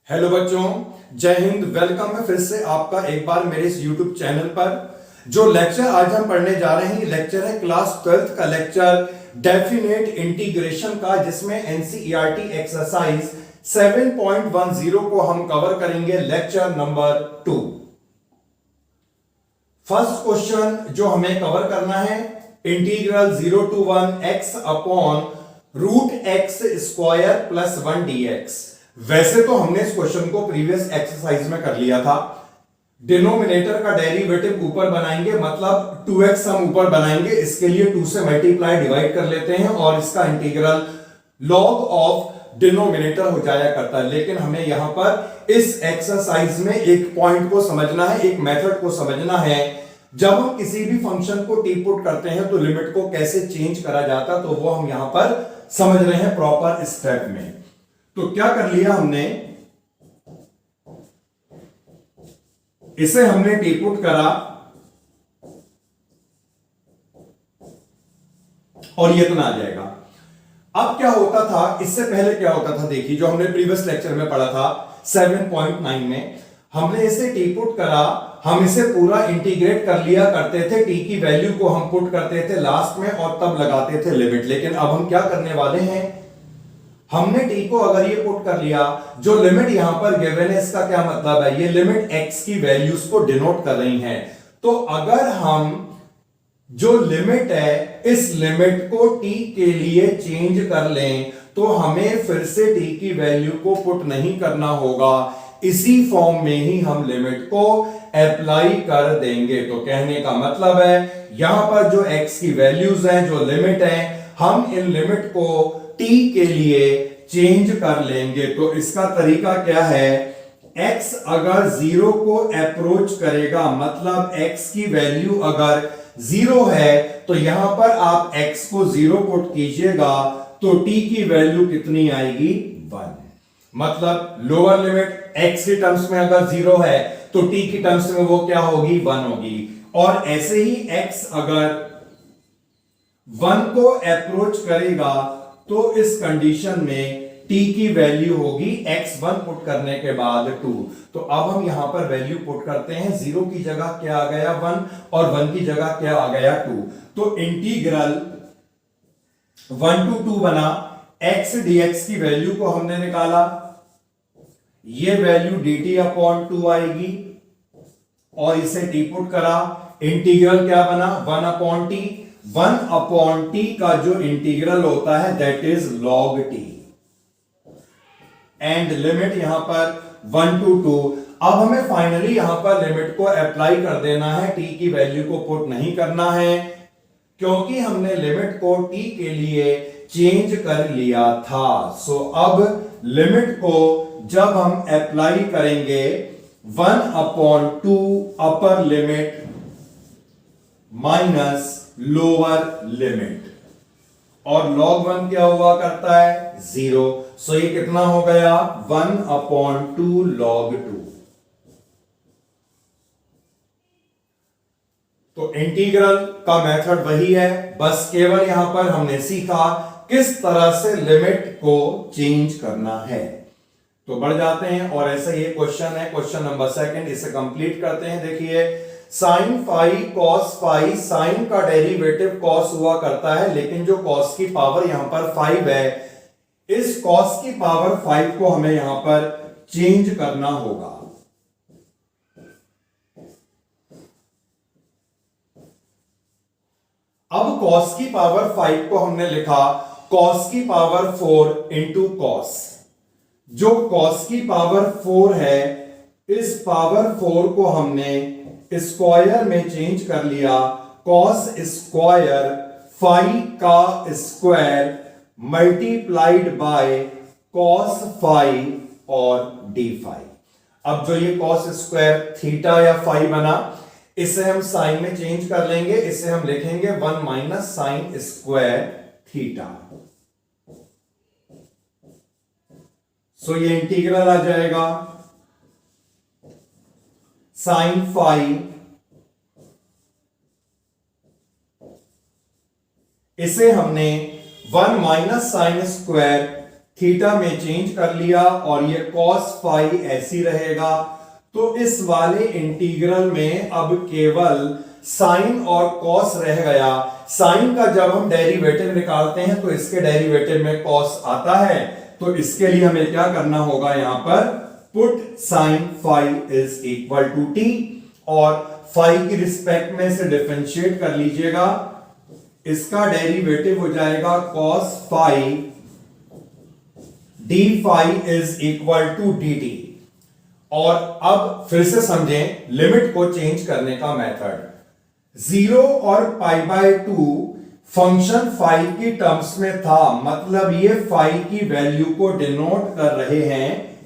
Hello बच्चों, जय Hind. Welcome है फिर से आपका एक बार मेरे इस यूट्यूब चैनल पर। जो लेक्चर आज हम पढ़ने जा रहे हैं, लेक्चर है क्लास 12th का लेक्चर डेफिनेट इंटीग्रेशन का, जिसमें एनसीईआरटी एक्सरसाइज 7.10 को हम कवर करेंगे, लेक्चर नंबर 2। फर्स्ट क्वेश्चन जो हमें कवर करना है, integral 0 to 1 x upon root x square plus 1 dx। वैसे तो हमने इस क्वेश्चन को प्रीवियस एक्सरसाइज में कर लिया था। डिनोमिनेटर का डेरिवेटिव ऊपर बनाएंगे, मतलब 2x हम ऊपर बनाएंगे, इसके लिए 2 से मल्टीप्लाई डिवाइड कर लेते हैं और इसका इंटीग्रल लॉग ऑफ डिनोमिनेटर हो जाया करता है। लेकिन हमें यहां पर इस एक्सरसाइज में एक पॉइंट को समझना है, एक मेथड को समझना है। जब हम किसी भी फंक्शन को टी पुट करते हैं तो लिमिट को कैसे चेंज करा जाता, तो वो हम यहां पर समझ रहे हैं प्रॉपर स्टेप में। तो क्या कर लिया हमने, इसे हमने टी पुट करा और ये इतना आ जाएगा। अब क्या होता था, इससे पहले क्या होता था, देखिए जो हमने प्रीवियस लेक्चर में पढ़ा था 7.9 में, हमने इसे टी पुट करा, हम इसे पूरा इंटीग्रेट कर लिया करते थे, टी की वैल्यू को हम पुट करते थे लास्ट में और तब लगाते थे लिमिट। लेकिन अब हम क्या करने वाले हैं, हमने टी को अगर ये पुट कर लिया, जो लिमिट यहां पर गिवन है, इसका क्या मतलब है, ये लिमिट एक्स की वैल्यूज को डिनोट कर रही है। तो अगर हम जो लिमिट है, इस लिमिट को टी के लिए चेंज कर लें, तो हमें फिर से टी की वैल्यू को पुट नहीं करना होगा, इसी फॉर्म में ही हम लिमिट को अप्लाई कर देंगे। तो कहने का मतलब है, यहां पर जो एक्स की वैल्यूज हैं, जो लिमिट है, हम इन लिमिट को टी के लिए चेंज कर लेंगे। तो इसका तरीका क्या है, x अगर 0 को अप्रोच करेगा, मतलब x की वैल्यू अगर 0 है, तो यहां पर आप x को 0 पुट कीजिएगा तो t की वैल्यू कितनी आएगी, 1। मतलब लोअर लिमिट x की टर्म्स में अगर 0 है तो t की टर्म्स में वो क्या होगी, 1 होगी। और ऐसे ही x अगर 1 को अप्रोच करेगा तो इस कंडीशन में t की वैल्यू होगी x1 पुट करने के बाद 2। तो अब हम यहां पर वैल्यू पुट करते हैं, 0 की जगह क्या आ गया, 1, और 1 की जगह क्या आ गया, 2। तो इंटीग्रल 1 to 2 बना, x dx की वैल्यू को हमने निकाला, ये वैल्यू dt अपॉन 2 आएगी, और इसे टी पुट करा, इंटीग्रल क्या बना, 1 अपॉन टी। 1 अपॉन टी का जो इंटीग्रल होता है that is log T, and limit यहां पर 1 to 2। अब हमें फाइनली यहां पर लिमिट को अप्लाई कर देना है, टी की वैल्यू को पुट नहीं करना है, क्योंकि हमने लिमिट को टी के लिए चेंज कर लिया था। सो अब लिमिट को जब हम अप्लाई करेंगे, 1 अपॉन 2 अपर लिमिट माइनस लोअर लिमिट, और log 1 क्या हुआ करता है, 0। सो ये कितना हो गया, 1 अपॉन 2 log 2। तो इंटीग्रल का मेथड वही है, बस केवल यहां पर हमने सीखा किस तरह से लिमिट को चेंज करना है। तो बढ़ जाते हैं, और ऐसा ये क्वेश्चन है, क्वेश्चन नंबर 2, इसे कंप्लीट करते हैं। देखिए, sine phi cos phi, sine का डेरिवेटिव कॉस हुआ करता है, लेकिन जो कॉस की पावर यहां पर 5 है, इस कॉस की पावर 5 को हमें यहां पर चेंज करना होगा। अब कॉस की पावर 5 को हमने लिखा कॉस की पावर 4 इंटू कॉस। जो कॉस की पावर 4 है, इस पावर 4 को हमने स्क्वायर में चेंज कर लिया, कॉस स्क्वायर 5 का स्क्वायर मल्टीप्लाइड बाय कॉस 5 और d5। अब जो ये कॉस स्क्वायर थीटा या 5 बना, इसे हम साइन में चेंज कर लेंगे, इसे हम लिखेंगे 1 माइनस साइन स्क्वायर थीटा। सो ये इंटीग्रल आ जाएगा साइन 5, इसे हमने 1 माइनस साइन स्क्वायर थीटा में चेंज कर लिया और ये cos फाई ऐसी रहेगा। तो इस वाले इंटीग्रल में अब केवल साइन और कॉस रह गया। साइन का जब हम डेरिवेटिव निकालते हैं तो इसके डेरिवेटिव में कॉस आता है, तो इसके लिए हमें क्या करना होगा, यहां पर put sine phi is equal to t और फाई की रिस्पेक्ट में से डिफरेंशिएट कर लीजिएगा। इसका डेरिवेटिव हो जाएगा cos phi d phi is equal to d t. और अब फिर से समझें लिमिट को चेंज करने का मेथड। 0 और पाई बाय 2 फंक्शन फाई की टर्म्स में था, मतलब ये फाई की वैल्यू को डिनोट कर रहे हैं।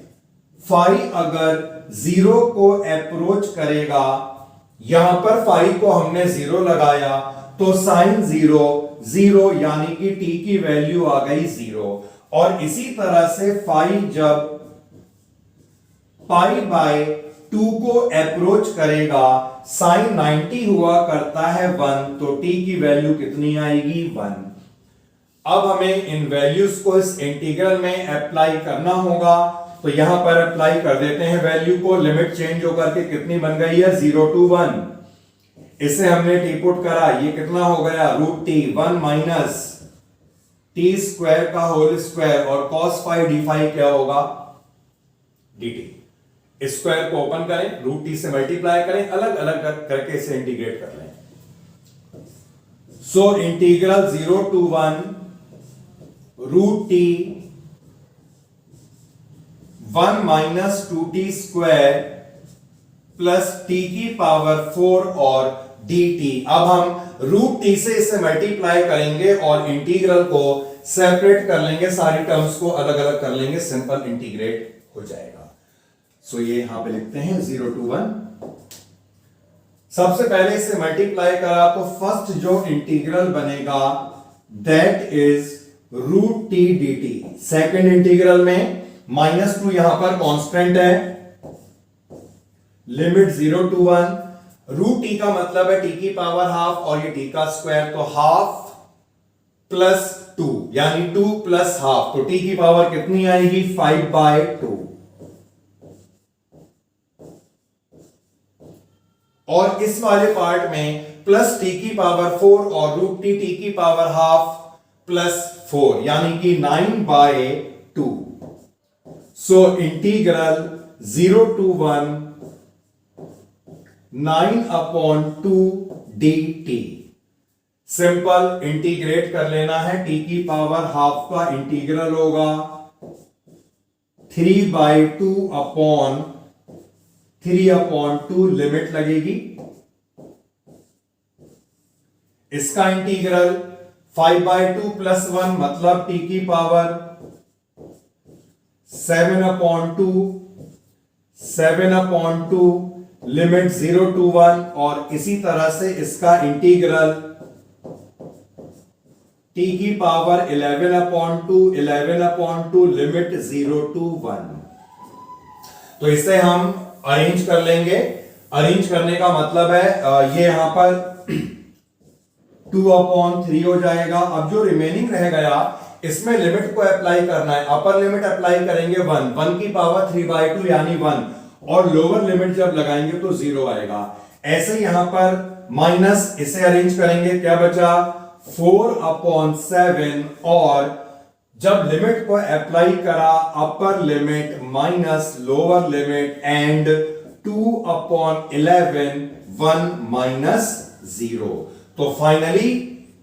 फाई अगर 0 को अप्रोच करेगा, यहां पर फाई को हमने 0 लगाया तो साइन 0 0 यानी कि टी की वैल्यू आ गई 0। और इसी तरह से फाई जब पाई बाय 2 को अप्रोच करेगा, साइन 90 हुआ करता है 1, तो टी की वैल्यू कितनी आएगी 1। अब हमें इन वैल्यूज को इस इंटीग्रल में अप्लाई करना होगा, तो यहां पर अप्लाई कर देते हैं वैल्यू को। लिमिट चेंज होकर के कितनी बन गई है 0 to 1। इसे हमने टी पुट करा, ये कितना हो गया root t 1 minus t square का होल स्क्वायर और cos फाई डी फाई क्या होगा डी टी। स्क्वायर को ओपन करें, रूट टी से मल्टीप्लाई करें, अलग अलग करके इसे इंटीग्रेट कर लें। So integral 0 to 1 root t 1 minus 2t square plus t की पावर 4 और dt। अब हम रूट टी से इसे मल्टीप्लाई करेंगे और इंटीग्रल को सेपरेट कर लेंगे, सारी टर्म्स को अलग अलग कर लेंगे, सिंपल इंटीग्रेट हो जाएगा। सो ये यहां पे लिखते हैं 0 to 1। सबसे पहले इसे मल्टीप्लाई करा तो फर्स्ट जो इंटीग्रल बनेगा that is root t d t. Second integral में -2 यहां पर कांस्टेंट है, लिमिट 0 to 1। रूट टी का मतलब है टी की पावर हाफ और ये टी का स्क्वायर, तो हाफ प्लस 2 यानी 2 प्लस हाफ, तो टी की पावर कितनी आएगी 5/2। और इस वाले पार्ट में प्लस टी की पावर 4 और रूट टी टी की पावर हाफ प्लस 4 यानी कि 9/2। सो integral 0 to 1 9/2 dt। Simple integrate कर लेना है, टी की पावर हाफ का इंटीग्रल होगा 3/2 लिमिट लगेगी। इसका इंटीग्रल 5/2 प्लस 1 मतलब टी की पावर 7/2 लिमिट 0 to 1। और इसी तरह से इसका इंटीग्रल टी की पावर 11/2 लिमिट 0 to 1। तो इसे हम अरेंज कर लेंगे। अरेंज करने का मतलब है ये यहां पर 2/3 हो जाएगा। अब जो रिमेनिंग रह गया इसमें लिमिट को अप्लाई करना है। अपर लिमिट अप्लाई करेंगे 1 की पावर 3/2 यानी 1, और लोअर लिमिट जब लगाएंगे तो 0 आएगा। ऐसे यहां पर माइनस, इसे अरेंज करेंगे, क्या बचा 4/7, और जब लिमिट को अप्लाई करा अपर limit minus lower limit and 2/11 1 minus 0। तो फाइनली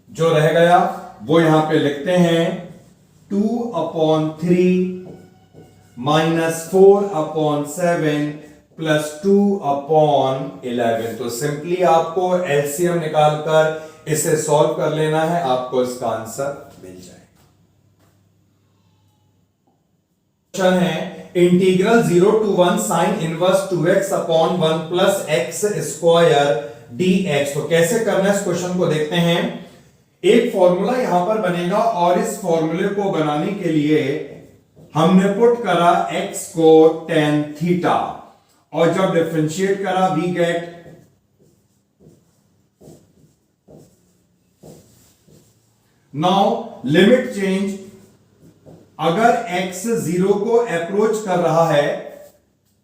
जो रह गया वो यहां पे लिखते हैं 2/3 माइनस 4/7 प्लस 2/11। तो सिंपली आपको एलसीएम निकालकर इसे सॉल्व कर लेना है, आपको इसका आंसर मिल जाएगा। क्वेश्चन है integral 0 to 1 sine inverse 2x/1 plus x square dx। तो कैसे करना है इस क्वेश्चन को देखते हैं। एक फॉर्मूला यहां पर बनेगा और इस फॉर्मूले को बनाने के लिए हमने पुट करा x को tan थीटा, और जब डिफरेंशिएट करा we get now limit change अगर x 0 को अप्रोच कर रहा है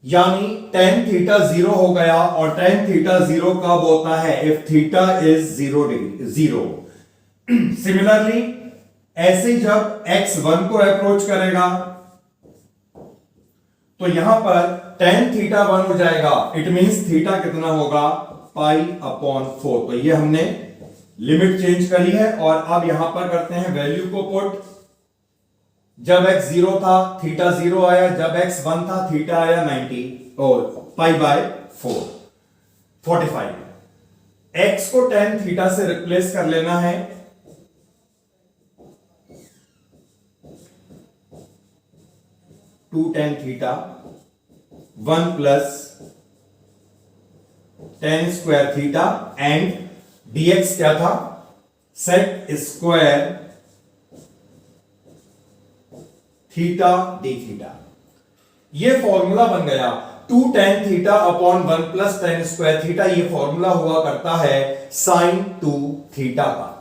यानी tan थीटा 0 हो गया, और tan थीटा 0 कब होता है? If theta is 0। सिमिलरली ऐसे जब x 1 को अप्रोच करेगा तो यहां पर tan थीटा 1 हो जाएगा। इट मींस थीटा कितना होगा? Pi upon 4। तो ये हमने लिमिट चेंज करी है, और अब यहां पर करते हैं वैल्यू को पुट। जब x 0 था थीटा 0 आया, जब x 1 था थीटा आया 90 और पाई बाय 4 45। x को tan थीटा से रिप्लेस कर लेना है, two tan theta 1 plus tan square theta, and dx क्या था? Sec square theta D theta. ये फॉर्मूला बन गया 2 tan theta upon 1 plus tan square theta. ये फॉर्मूला हुआ करता है साइन 2 थीटा का।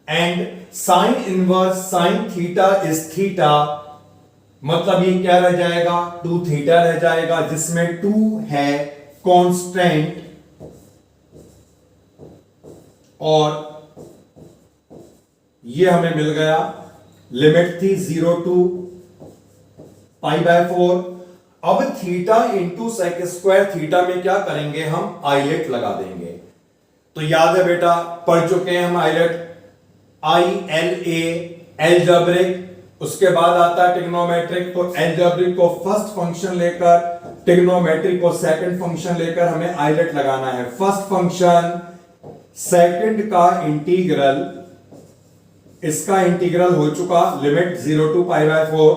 And sine inverse sine theta is theta, मतलब ये क्या रह जाएगा? 2 थीटा रह जाएगा, जिसमें 2 है कांस्टेंट, और ये हमें मिल गया। लिमिट थी 0 टू पाई बाय 4। अब theta into sec square theta में क्या करेंगे? हम आइलेट लगा देंगे। तो याद है बेटा, पढ़ चुके हैं हम आइलेट, ILA एलजेब्रिक, उसके बाद आता है ट्रिग्नोमेट्रिक। तो एलजेब्रिक को फर्स्ट फंक्शन लेकर, ट्रिग्नोमेट्रिक को सेकंड फंक्शन लेकर हमें आइलेट लगाना है। फर्स्ट फंक्शन सेकंड का इंटीग्रल, इसका इंटीग्रल हो चुका, limit 0 to pi by 4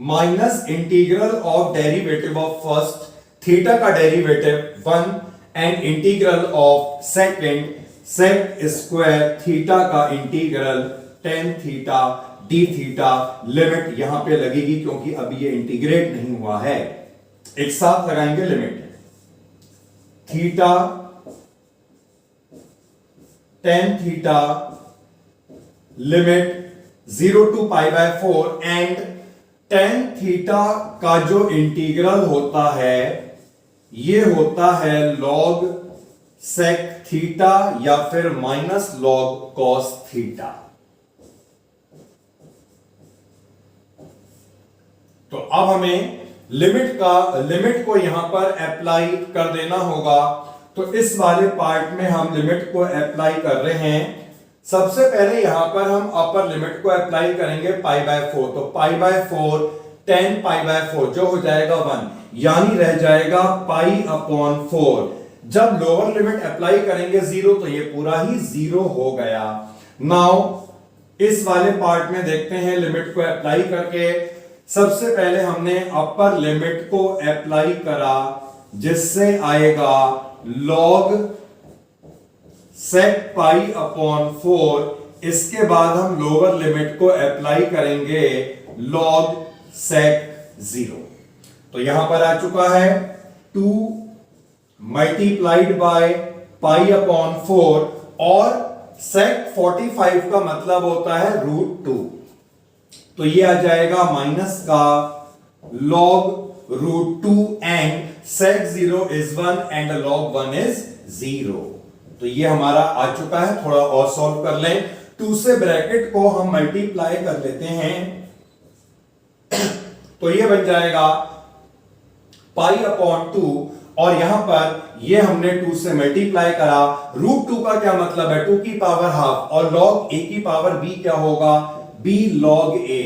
minus integral of derivative of first, theta का derivative 1, and integral of second sec square theta का integral tan theta D theta. Limit यहां पे लगेगी क्योंकि अभी ये इंटीग्रेट नहीं हुआ है। एक साथ लगाएंगे limit, theta tan theta limit 0 to pi by 4, and tan theta का जो इंटीग्रल होता है ये होता है log sec थीटा या फिर माइनस log cos थीटा। तो अब हमें लिमिट को यहां पर अप्लाई कर देना होगा। तो इस वाले पार्ट में हम लिमिट को अप्लाई कर रहे हैं। सबसे पहले यहां पर हम अपर लिमिट को अप्लाई करेंगे पाई बाय 4। तो पाई बाय 4 10 पाई बाय 4 जो हो जाएगा 1, यानी रह जाएगा पाई अपॉन 4। जब लोअर लिमिट अप्लाई करेंगे 0 तो ये पूरा ही 0 हो गया। नाउ इस वाले पार्ट में देखते हैं लिमिट को अप्लाई करके। सबसे पहले हमने अपर लिमिट को अप्लाई करा, जिससे आएगा log sec पाई अपॉन 4। इसके बाद हम लोअर लिमिट को अप्लाई करेंगे log sec 0। तो यहां पर आ चुका है 2 मल्टीप्लाइड बाय पाई अपॉन 4, और sec 45 का मतलब होता है √2। तो ये आ जाएगा माइनस का log √2, and sec 0 is 1 and log 1 is 0। तो ये हमारा आ चुका है। थोड़ा और सॉल्व कर लें। 2 से ब्रैकेट को हम मल्टीप्लाई कर लेते हैं, तो ये बन जाएगा पाई अपॉन 2, और यहां पर ये हमने 2 से मल्टीप्लाई करा। √2 का क्या मतलब है? 2 की पावर हाफ, और log a की पावर b क्या होगा? b log a,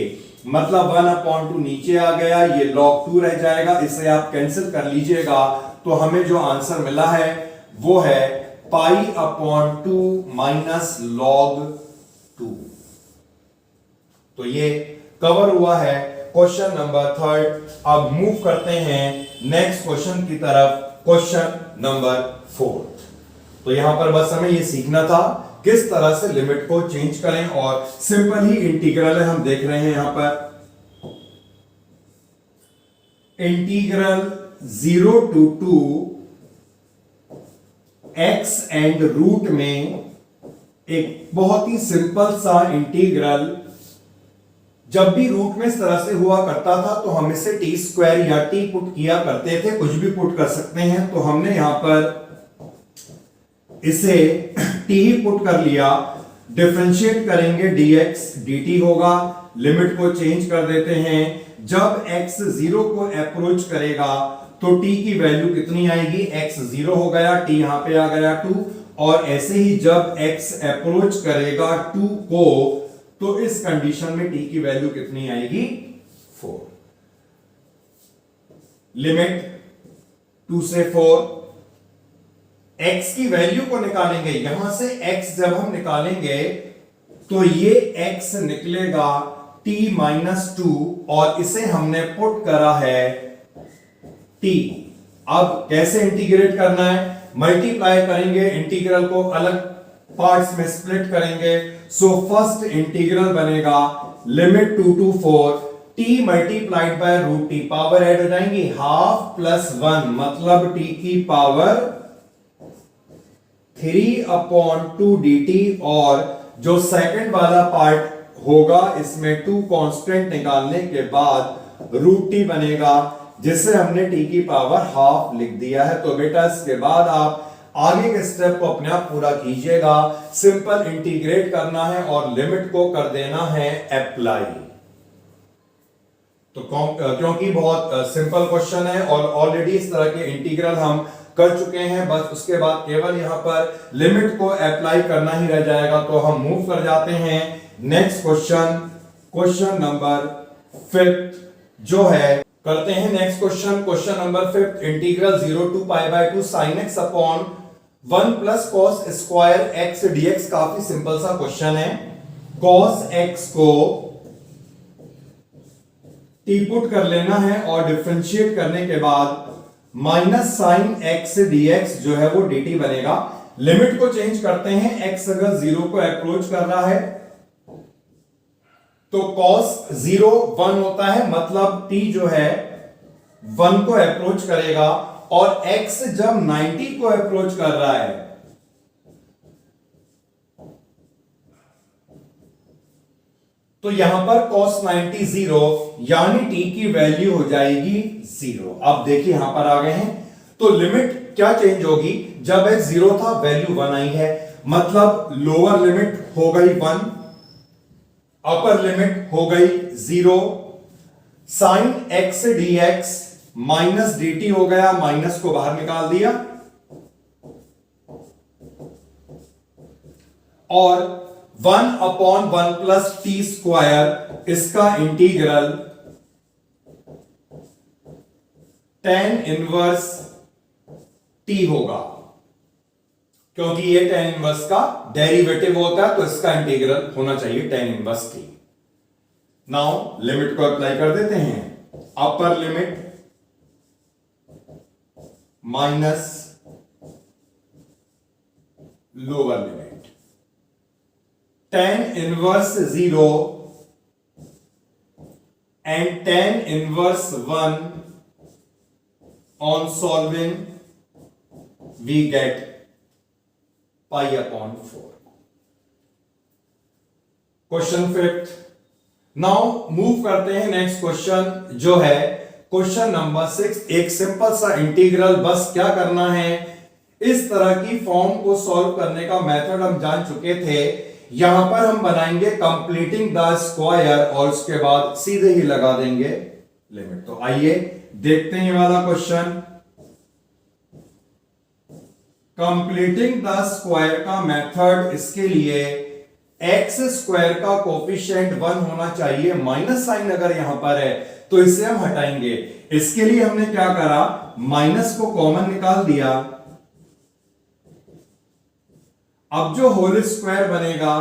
मतलब 1/2 नीचे आ गया, ये log 2 रह जाएगा। इसे आप कैंसिल कर लीजिएगा, तो हमें जो आंसर मिला है वो है पाई अपॉन 2 माइनस log 2। तो ये कवर हुआ है क्वेश्चन नंबर 3। अब मूव करते हैं नेक्स्ट क्वेश्चन की तरफ, क्वेश्चन नंबर 4। तो यहां पर बस हमें ये सीखना था किस तरह से लिमिट को चेंज करें, और सिंपल ही इंटीग्रल है हम देख रहे हैं यहां पर। Integral 0 to 2 x and root में एक बहुत ही सिंपल सा इंटीग्रल, जब भी रूट में इस तरह से हुआ करता था तो हम इसे टी स्क्वायर या टी पुट किया करते थे, कुछ भी पुट कर सकते हैं। तो हमने यहां पर इसे टी ही पुट कर लिया। डिफरेंशिएट करेंगे dx dt होगा, लिमिट को चेंज कर देते हैं। जब x 0 को अप्रोच करेगा तो t की वैल्यू कितनी आएगी, x 0 हो गया, t यहां पे आ गया 2, और ऐसे ही जब x अप्रोच करेगा 2 को तो इस कंडीशन में t की वैल्यू कितनी आएगी, 4। लिमिट 2 से 4, x की वैल्यू को निकालेंगे। यहां से x जब हम निकालेंगे तो ये x निकलेगा t-2 और इसे हमने पुट करा है t। अब कैसे इंटीग्रेट करना है, मल्टीप्लाई करेंगे, इंटीग्रल को अलग पार्ट्स में स्प्लिट करेंगे। सो फर्स्ट इंटीग्रल बनेगा limit 2 to 4 t multiplied by root t, power add हो जाएंगी, हाफ प्लस 1 मतलब t की पावर 3/2 dt। और जो सेकंड वाला पार्ट होगा इसमें 2 कांस्टेंट निकालने के बाद रूट टी बनेगा, जिससे हमने t की पावर हाफ लिख दिया है। तो बेटा इसके बाद आप आगे के स्टेप को अपने आप पूरा कीजिएगा। सिंपल इंटीग्रेट करना है और लिमिट को कर देना है अप्लाई। तो क्योंकि बहुत सिंपल क्वेश्चन है और ऑलरेडी इस तरह के इंटीग्रल हम कर चुके हैं, बस उसके बाद केवल यहां पर लिमिट को अप्लाई करना ही रह जाएगा। तो हम मूव कर जाते हैं नेक्स्ट क्वेश्चन, क्वेश्चन नंबर 5 जो है करते हैं next question. Question number 5, integral 0 to π/2 sin x upon 1 plus cos square x dx। काफी सिंपल सा क्वेश्चन है। cos x को t पुट कर लेना है और डिफरेंशिएट करने के बाद माइनस साइन x dx जो है वो dt बनेगा। लिमिट को चेंज करते हैं, x अगर 0 को अप्रोच कर रहा है तो cos 0 1 होता है, मतलब t जो है 1 को अप्रोच करेगा, और x जब 90 को अप्रोच कर रहा है तो यहां पर cos 90 0, यानी t की वैल्यू हो जाएगी 0। अब देखिए यहां पर आ गए हैं तो लिमिट क्या चेंज होगी, जब x 0 था वैल्यू 1 आई है, मतलब लोअर लिमिट हो गई 1, अपर लिमिट हो गई 0। Sine x dx minus dt हो गया, माइनस को बाहर निकाल दिया, और 1/1 प्लस टी स्क्वायर, इसका इंटीग्रल tan इनवर्स t होगा, क्योंकि ये tan इनवर्स का डेरिवेटिव होता है तो इसका इंटीग्रल होना चाहिए tan inverse t। Now limit को अप्लाई कर देते हैं, upper limit minus lower limit, tan inverse 0 and tan inverse 1 on solving we get π/4। Question 5। Now move करते हैं नेक्स्ट क्वेश्चन जो है क्वेश्चन नंबर 6। एक सिंपल सा इंटीग्रल, बस क्या करना है, इस तरह की फॉर्म को सॉल्व करने का मेथड हम जान चुके थे। यहां पर हम बनाएंगे कंप्लीटिंग द स्क्वायर और उसके बाद सीधे ही लगा देंगे लिमिट। तो आइए देखते हैं ये वाला क्वेश्चन। कंप्लीटिंग द स्क्वायर का मेथड, इसके लिए एक्स स्क्वायर का कोफिशिएंट 1 होना चाहिए। माइनस साइन अगर यहां पर है तो इसे हम हटाएंगे। इसके लिए हमने क्या करा, माइनस को कॉमन निकाल दिया। अब जो होल स्क्वायर बनेगा,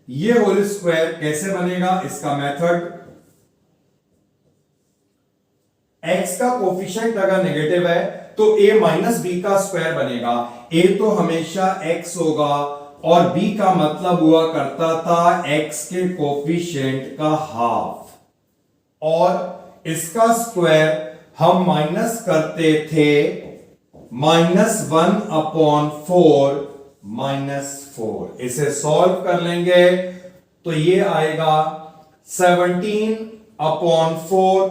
ये होल स्क्वायर कैसे बनेगा, इसका मेथड, x का कोफिशिएंट अगर नेगेटिव है तो a माइनस बी का स्क्वायर बनेगा। a तो हमेशा x होगा और b का मतलब हुआ करता था x के कोफिशिएंट का हाफ, और इसका स्क्वायर हम माइनस करते थे -1/4 -4। इसे सॉल्व कर लेंगे तो ये आएगा 17/4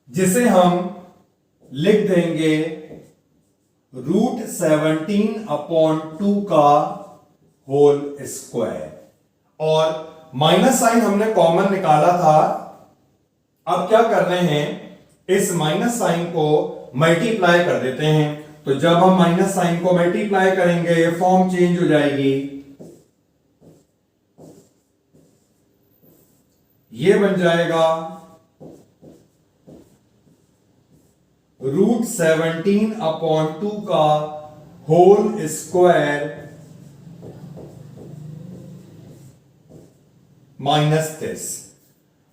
जिसे हम लिख देंगे √17/2 का होल स्क्वायर। और माइनस साइन हमने कॉमन निकाला था। अब क्या कर रहे हैं, इस माइनस साइन को मल्टीप्लाई कर देते हैं। तो जब हम माइनस साइन को मल्टीप्लाई करेंगे ये फॉर्म चेंज हो जाएगी, ये बन जाएगा √17/2 का whole square minus this.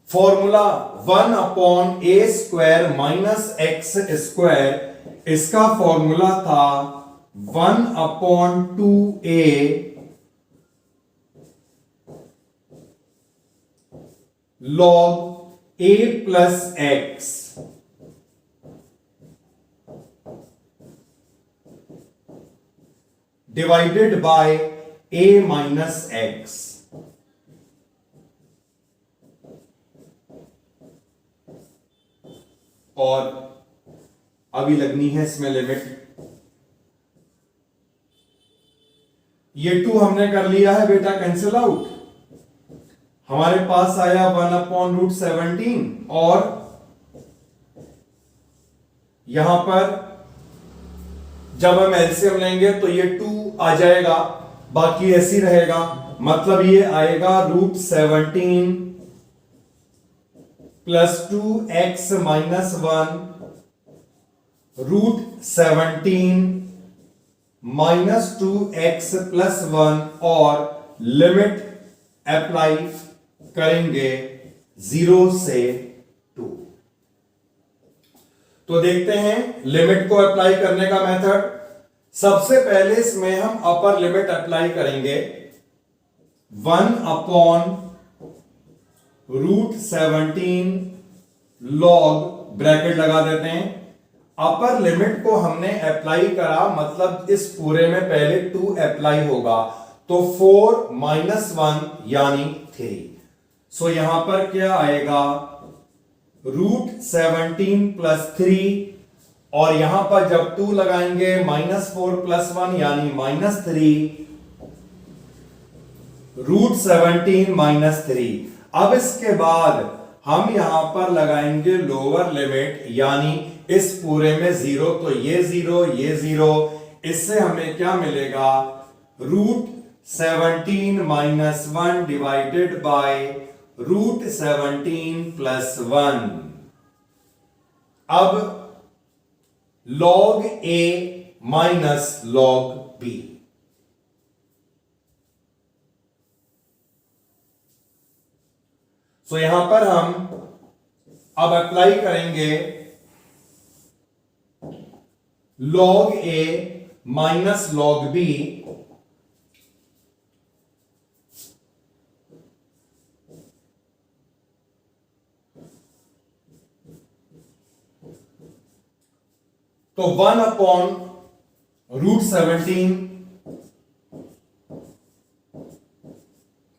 Formula 1/a² - x², इसका फॉर्मूला था 1/2a log a plus x divided by a minus x। और अभी लगनी है इसमें लिमिट। ये 2 हमने कर लिया है बेटा कैंसिल आउट। हमारे पास आया 1/√17 और यहां पर जब हम एलसीएम लेंगे तो ये 2 आ जाएगा, बाकी ऐसे ही रहेगा। मतलब ये आएगा √17 + 2x - 1 √17 - 2x + 1 और लिमिट अप्लाई करेंगे 0 से 2। तो देखते हैं लिमिट को अप्लाई करने का मेथड। सबसे पहले इसमें हम अपर लिमिट अप्लाई करेंगे 1/√17 log ब्रैकेट लगा देते हैं। अपर लिमिट को हमने अप्लाई करा, मतलब इस पूरे में पहले 2 अप्लाई होगा, तो 4 - 1 यानी 3। सो यहां पर क्या आएगा √17 + 3 और यहां पर जब 2 लगाएंगे -4 + 1 यानी -3 √17 - 3। अब इसके बाद हम यहां पर लगाएंगे लोअर लिमिट, यानी इस पूरे में 0, तो ये 0 ये 0। इससे हमें क्या मिलेगा √17 - 1 डिवाइडेड बाय √17 + 1। अब log a minus log b। सो यहां पर हम अब अप्लाई करेंगे log a minus log b तो 1/√17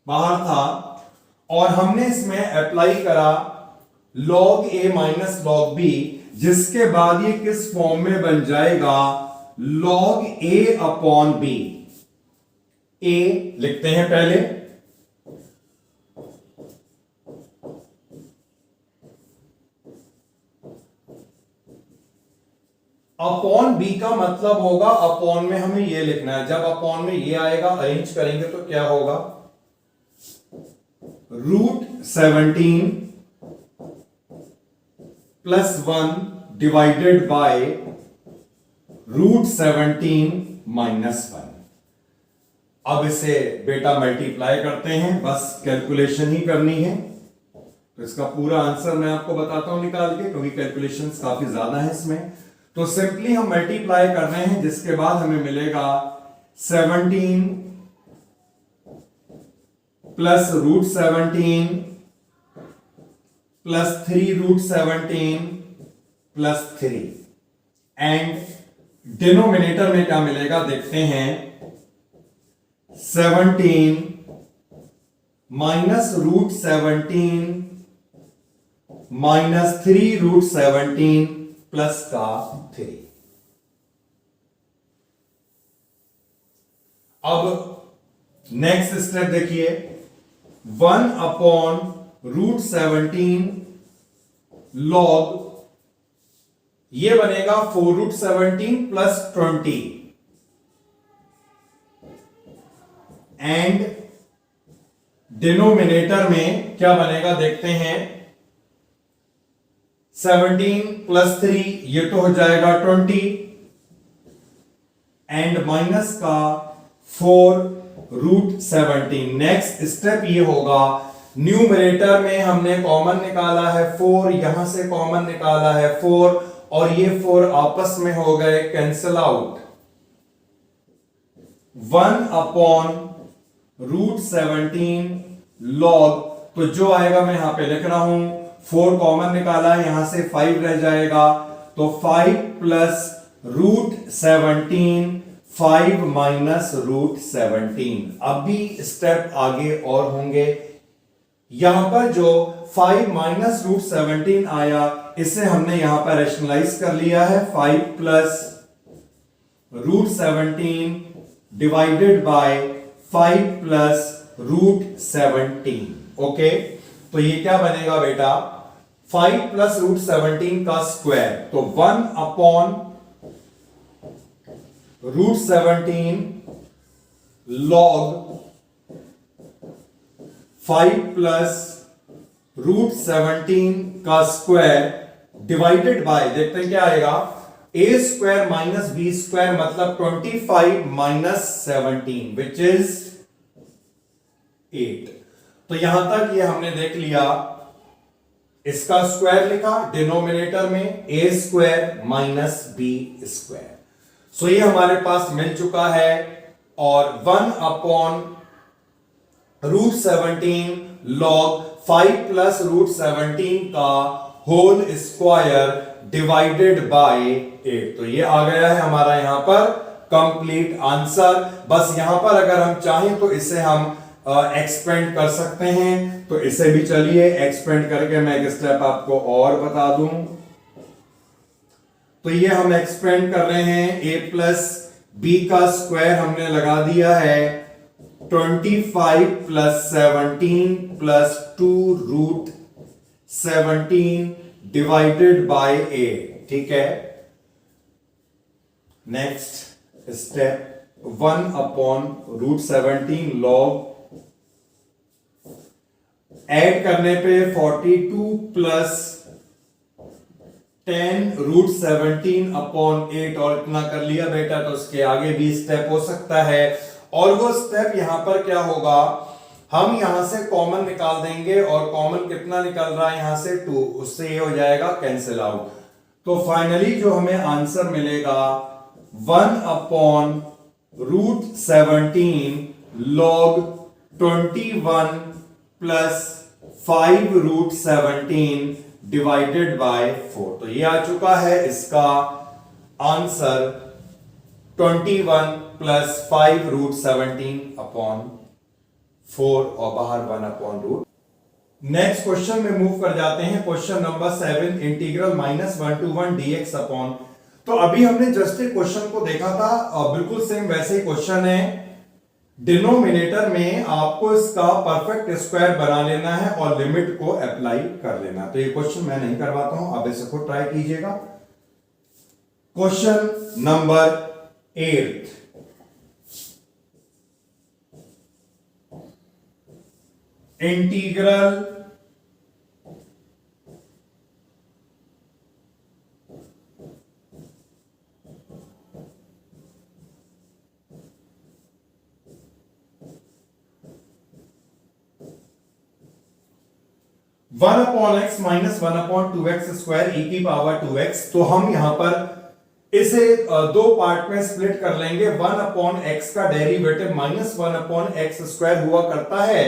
बाहर था और हमने इसमें अप्लाई करा log a minus log b, जिसके बाद ये किस फॉर्म में बन जाएगा log a/b। a लिखते हैं पहले, अपॉन बी का मतलब होगा अपॉन में हमें ये लिखना है। जब अपॉन में ये आएगा अरेंज करेंगे तो क्या होगा √17 + 1 डिवाइडेड बाय √17 - 1। अब इसे बेटा मल्टीप्लाई करते हैं, बस कैलकुलेशन ही करनी है। तो इसका पूरा आंसर मैं आपको बताता हूं निकाल के, क्योंकि कैलकुलेशंस काफी ज्यादा है इसमें। तो तो सिंपली हम मल्टीप्लाई कर रहे हैं, जिसके बाद हमें मिलेगा 17 plus root 17 plus 3 root 17 plus 3 and denominator में क्या मिलेगा देखते हैं। 17 minus root 17 minus 3 root 17 plus का 3। अब नेक्स्ट स्टेप देखिए, 1 अपॉन रूट 17 लॉग, ये बनेगा 4 रूट 17 प्लस 20 एंड डिनोमिनेटर में क्या बनेगा देखते हैं। 17 प्लस 3 ये तो हो जाएगा 20 एंड माइनस का 4 रूट 17। नेक्स्ट स्टेप ये होगा, न्यूमरेटर में हमने कॉमन निकाला है 4, यहां से कॉमन निकाला है 4 और ये 4 आपस में हो गए cancel out. 1 upon root 17 log, तो जो आएगा मैं यहां पे लिख रहा हूं, 4 कॉमन निकाला है, यहां से 5 रह जाएगा, तो 5 प्लस रूट 17 5 माइनस रूट 17। अब भी स्टेप आगे और होंगे। यहां पर जो 5 माइनस रूट 17 आया, इसे हमने यहां पर रैशनलाइज कर लिया है। 5 plus root 17 divided by 5 plus root 17। Okay, तो ये क्या बनेगा बेटा, 5 प्लस रूट 17 का स्क्वायर, तो 1 upon root 17 log 5 plus root 17 का स्क्वायर डिवाइडेड बाय, देखते हैं क्या आएगा, a square minus B square, मतलब 25 माइनस 17 विच इज 8। तो यहां तक ये हमने देख लिया, इसका स्क्वायर लिखा, डिनोमिनेटर में a square minus B square. So ये हमारे पास मिल चुका है। और 1 upon root 17 log 5 plus root 17 का होल स्क्वायर डिवाइडेड बाय 8, तो ये आ गया है हमारा यहां पर कंप्लीट आंसर। बस यहां पर अगर हम चाहें तो इसे हम एक्सपेंड कर सकते हैं, तो इसे भी चलिए एक्सपेंड करके मैं एक स्टेप आपको और बता दूं। तो ये हम एक्सपेंड कर रहे हैं, a प्लस बी का स्क्वायर हमने लगा दिया है 25 plus 17 plus 2 root 17 divided by 8। ठीक है, next step 1 upon root 17 log, add करने पे 42 प्लस 10 रूट 17 अपॉन 8, और इतना कर लिया बेटा, तो उसके आगे भी स्टेप हो सकता है। और वो स्टेप यहां पर क्या होगा, हम यहां से कॉमन निकाल देंगे, और कॉमन कितना निकल रहा है यहां से 2, उससे ये हो जाएगा कैंसिल आउट। तो फाइनली जो हमें आंसर मिलेगा 1 upon root 17 log 21 plus 5 root 17 divided by 4। तो ये आ चुका है इसका आंसर 21 प्लस 5 रूट 17 अपॉन 4 और बाहर 1 अपॉन रूट। नेक्स्ट क्वेश्चन में मूव कर जाते हैं। Question number 7, integral -1 to 1 dx upon. तो अभी हमने जस्ट एक क्वेश्चन को देखा था और बिल्कुल सेम वैसे ही क्वेश्चन है। डिनोमिनेटर में आपको इसका परफेक्ट स्क्वायर बना लेना है और लिमिट को अप्लाई कर लेना। तो ये क्वेश्चन मैं नहीं करवाता हूं, आप इसे खुद ट्राई कीजिएगा। Question number 8, integral one upon x minus 1 upon 2x square e की पावर 2x। तो हम यहां पर इसे दो पार्ट में स्प्लिट कर लेंगे। 1/x का डेरिवेटिव -1/x² हुआ करता है,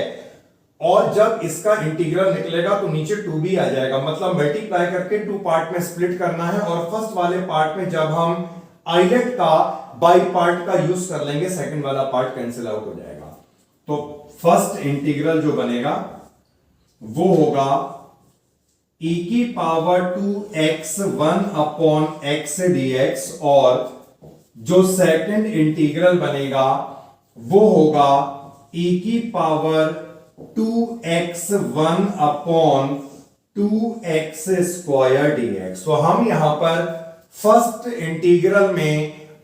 और जब इसका इंटीग्रल निकलेगा तो नीचे 2b आ जाएगा, मतलब मल्टीप्लाई करके 2 पार्ट में स्प्लिट करना है। और फर्स्ट वाले पार्ट में जब हम आइलेट का बाई पार्ट का यूज कर लेंगे, सेकंड वाला पार्ट कैंसिल आउट हो जाएगा। तो फर्स्ट इंटीग्रल जो बनेगा वो होगा e⁻²x 1/x dx, और जो सेकंड इंटीग्रल बनेगा वो होगा e⁻²x 1/2x² dx। तो हम यहां पर फर्स्ट इंटीग्रल में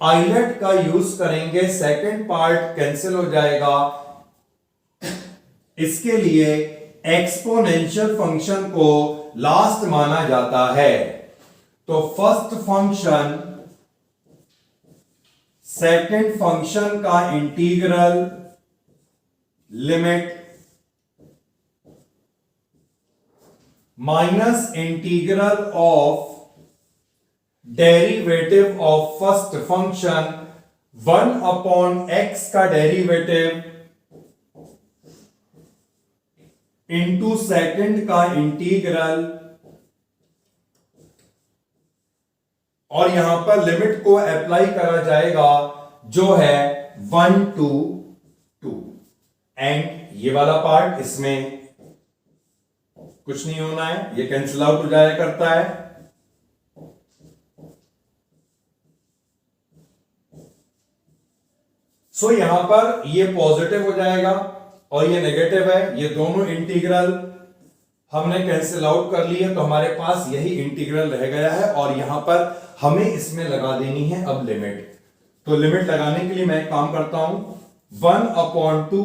आइलेट का यूज करेंगे, सेकंड पार्ट कैंसिल हो जाएगा। इसके लिए एक्सपोनेंशियल फंक्शन को लास्ट माना जाता है। तो फर्स्ट फंक्शन सेकंड फंक्शन का integral limit minus integral of derivative of first function 1/x का डेरिवेटिव इंटू सेकंड का इंटीग्रल, और यहां पर लिमिट को अप्लाई करा जाएगा जो है 1 to 2, एंड ये वाला पार्ट इसमें कुछ नहीं होना है, ये कैंसिल आउट हो जाया करता है। सो यहां पर ये पॉजिटिव हो जाएगा और ये नेगेटिव है, ये दोनों इंटीग्रल हमने कैंसिल आउट कर लिए, तो हमारे पास यही इंटीग्रल रह गया है। और यहां पर हमें इसमें लगा देनी है अब लिमिट। तो लिमिट लगाने के लिए मैं एक काम करता हूं, 1/2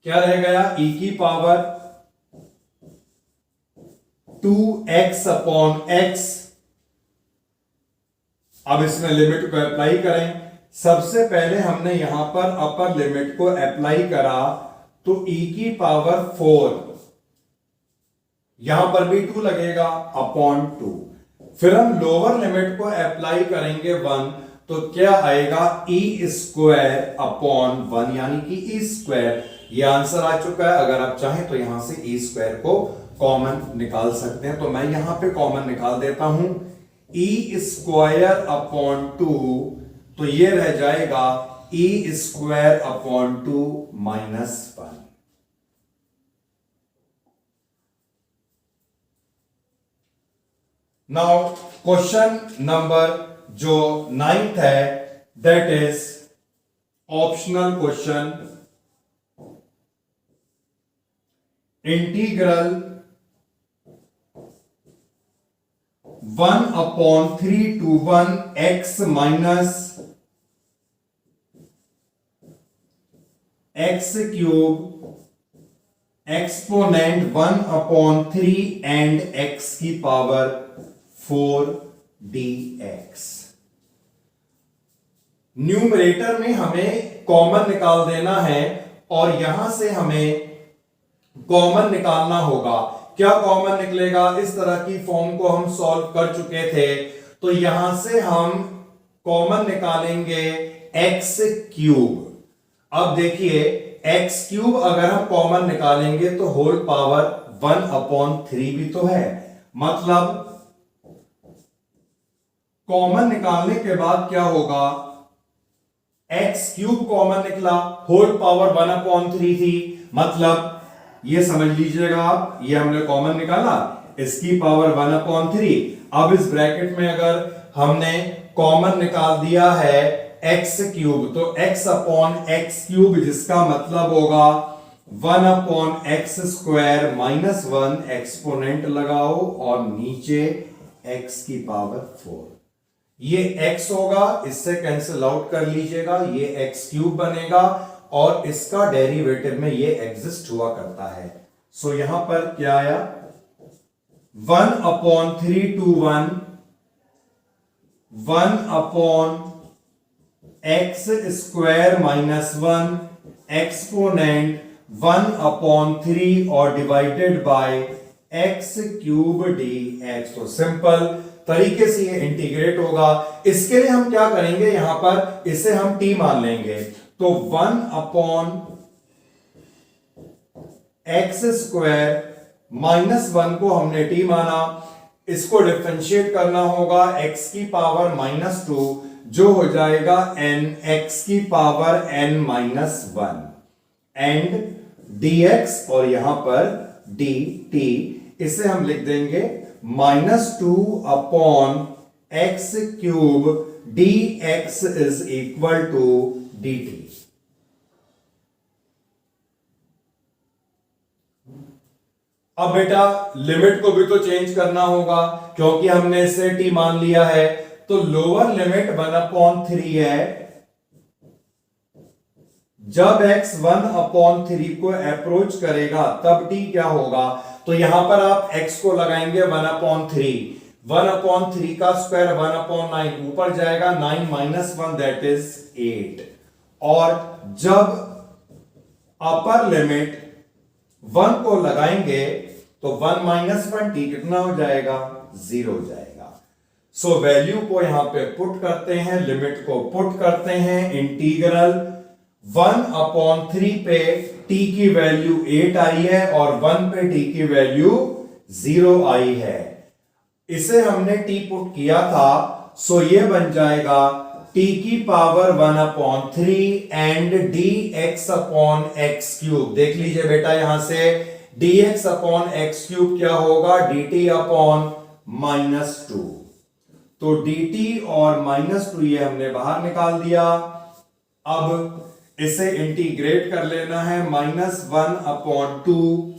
क्या रह गया, e⁻²x/x। अब इसमें लिमिट को अप्लाई करें। सबसे पहले हमने यहां पर अपर लिमिट को अप्लाई करा, तो e⁻⁴, यहां पर भी 2 लगेगा अपॉन 2। फिर हम लोअर लिमिट को अप्लाई करेंगे 1, तो क्या आएगा e²/1, यानी कि e²। ये आंसर आ चुका है। अगर आप चाहें तो यहां से e² को कॉमन निकाल सकते हैं, तो मैं यहां पे कॉमन निकाल देता हूं, e²/2, तो ये रह जाएगा e²/2 -1। नाउ क्वेश्चन नंबर जो 9th है, that is optional question. Integral 1/3 to 1x minus x³ exponent 1/3 and x⁴ dx। Numerator में हमें कॉमन निकाल देना है, और यहां से हमें कॉमन निकालना होगा। क्या कॉमन निकलेगा, इस तरह की फॉर्म को हम सॉल्व कर चुके थे, तो यहां से हम कॉमन निकालेंगे x³। अब देखिए x³ अगर हम कॉमन निकालेंगे तो होल पावर 1/3 भी तो है, मतलब कॉमन निकालने के बाद क्या होगा, x³ कॉमन निकला, होल पावर 1/3 थी, मतलब ये समझ लीजिएगा आप, ये हमने कॉमन निकाला, इसकी पावर 1/3। अब इस ब्रैकेट में अगर हमने कॉमन निकाल दिया है x³, तो x/x³, जिसका मतलब होगा 1/x² -1, एक्सपोनेंट लगाओ और नीचे x⁴। ये x होगा, इससे कैंसिल आउट कर लीजिएगा, ये x³ बनेगा, और इसका डेरिवेटिव में ये एग्जिस्ट हुआ करता है। सो यहां पर क्या आया, 1/3 to 1 1/x² -1 एक्सपोनेंट 1/3 और डिवाइडेड बाय x³ dx। तो सिंपल तरीके से ये इंटीग्रेट होगा। इसके लिए हम क्या करेंगे, यहां पर इसे हम t मान लेंगे, तो 1/x² -1 को हमने t माना। इसको डिफरेंशिएट करना होगा x की पावर -2, जो हो जाएगा nx की पावर n-1 एंड dx और यहां पर dt, इसे हम लिख देंगे -2/x³ dx is equal to dt। अब बेटा लिमिट को भी तो चेंज करना होगा, क्योंकि हमने इसे t मान लिया है, तो लोअर लिमिट 1/3 है। जब x 1/3 को अप्रोच करेगा तब t क्या होगा, तो यहां पर आप x को लगाएंगे 1/3, 1/3 का स्क्वायर 1/9, ऊपर जाएगा 9 - 1 दैट इज 8। और जब अपर लिमिट 1 को लगाएंगे तो 1 - 1 t कितना हो जाएगा, 0 हो जाएगा। सो वैल्यू को यहां पे पुट करते हैं, लिमिट को पुट करते हैं, इंटीग्रल 1/3 पे t की वैल्यू 8 आई है और 1 पे t की वैल्यू 0 आई है। इसे हमने t पुट किया था, सो ये बन जाएगा t की पावर 1/3 एंड dx/x³। देख लीजिए बेटा, यहां से dx/x³ क्या होगा, dt/-2। तो dt और -2 ये हमने बाहर निकाल दिया। अब इसे इंटीग्रेट कर लेना है, -1/2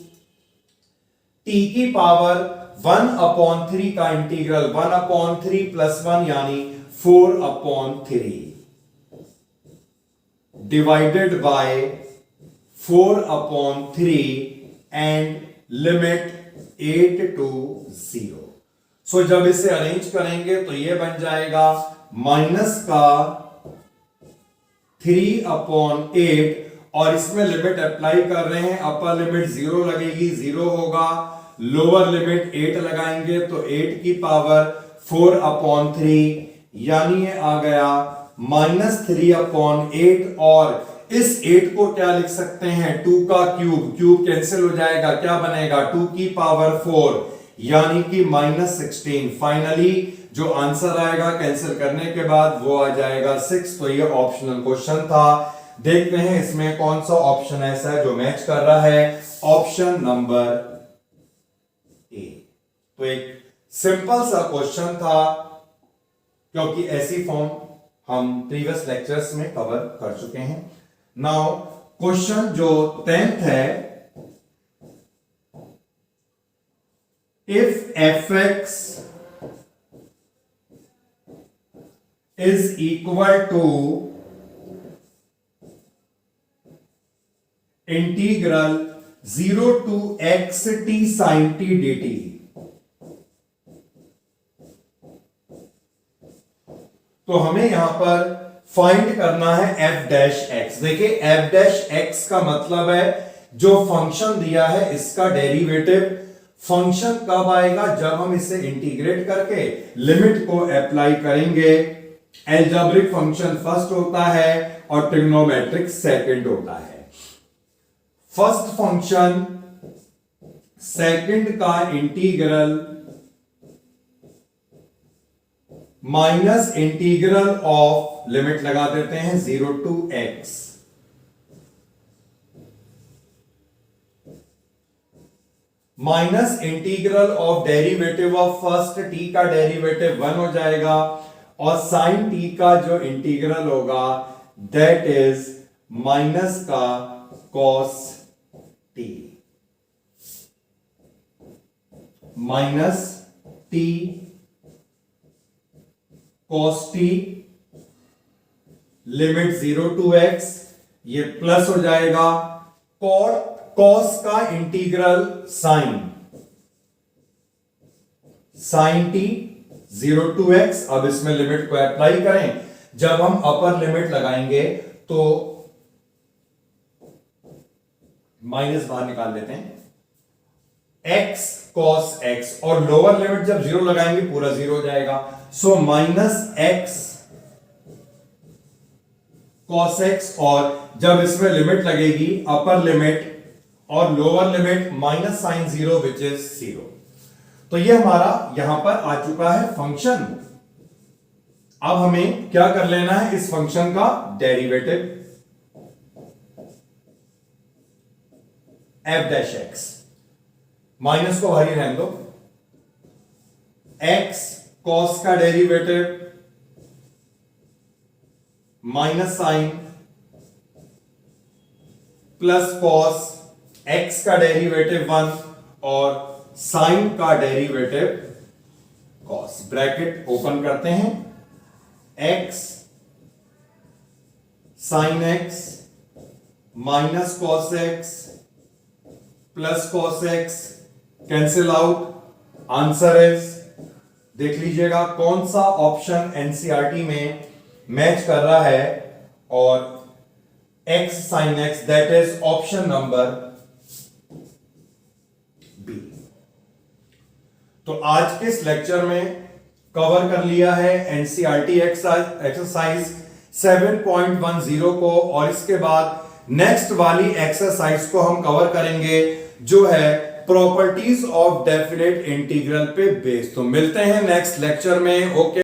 t की पावर 1/3 का इंटीग्रल 1/3 + 1 यानी 4/3 divided by 4/3 and limit 8 to 0। सो जब इसे अरेंज करेंगे तो ये बन जाएगा -3/8, और इसमें लिमिट अप्लाई कर रहे हैं, अपर लिमिट 0 लगेगी, 0 होगा, लोअर लिमिट 8 लगाएंगे तो 8 की पावर 4/3 यानी ये आ गया -3/8। और इस 8 को क्या लिख सकते हैं, 2 का क्यूब, क्यूब कैंसिल हो जाएगा, क्या बनेगा 2 की पावर 4 यानी कि -16। फाइनली जो आंसर आएगा कैंसिल करने के बाद वो आ जाएगा 6। तो ये ऑप्शनल क्वेश्चन था। देखते हैं इसमें कौन सा ऑप्शन ऐसा है जो मैच कर रहा है। Option number A. तो एक सिंपल सा क्वेश्चन था, क्योंकि ऐसी फॉर्म हम प्रीवियस लेक्चर्स में कवर कर चुके हैं। नाउ क्वेश्चन जो 10th है, if fx is equal to integral 0 to x t sin t dt, तो हमें यहां पर फाइंड करना है f डैश x। देखिए f डैश x का मतलब है जो फंक्शन दिया है इसका डेरिवेटिव। फंक्शन कब आएगा, जब हम इसे इंटीग्रेट करके लिमिट को अप्लाई करेंगे। एल्जेब्रिक फंक्शन फर्स्ट होता है और ट्रिग्नोमेट्रिक सेकंड होता है। फर्स्ट फंक्शन सेकंड का integral minus integral of, limit लगा देते हैं 0 to x, minus integral of derivative of first t का डेरिवेटिव 1 हो जाएगा, और साइन t का जो इंटीग्रल होगा दैट इज माइनस का cos t, minus t cos t, limit 0 to x, ये प्लस हो जाएगा, cos का integral sign t 0 to x। अब इसमें लिमिट को अप्लाई करें, जब हम अपर लिमिट लगाएंगे तो माइनस बाहर निकाल लेते हैं, x cos x, और लोअर लिमिट जब जीरो लगाएंगे पूरा जीरो हो जाएगा, so minus x cos x, और जब इसमें लिमिट लगेगी अपर लिमिट और lower limit minus sine zero which is zero. तो ये हमारा यहां पर आ चुका है फंक्शन। अब हमें क्या कर लेना है, इस फंक्शन का derivative f dash x, minus को बाहर ही रहने दो, x cos का derivative minus sine plus cos, x का डेरिवेटिव 1 और साइन का डेरिवेटिव कॉस। ब्रैकेट ओपन करते हैं, x sine x minus cos x plus cos x, cancel out, answer is, देख लीजिएगा कौन सा ऑप्शन एनसीईआरटी में मैच कर रहा है, और x sine x, that is option number B. तो आज के इस लेक्चर में कवर कर लिया है एनसीईआरटी एक्सरसाइज 7.10 को, और इसके बाद नेक्स्ट वाली एक्सरसाइज को हम कवर करेंगे जो है प्रॉपर्टीज ऑफ डेफिनेट इंटीग्रल पे बेस्ड। तो मिलते हैं नेक्स्ट लेक्चर में। ओके।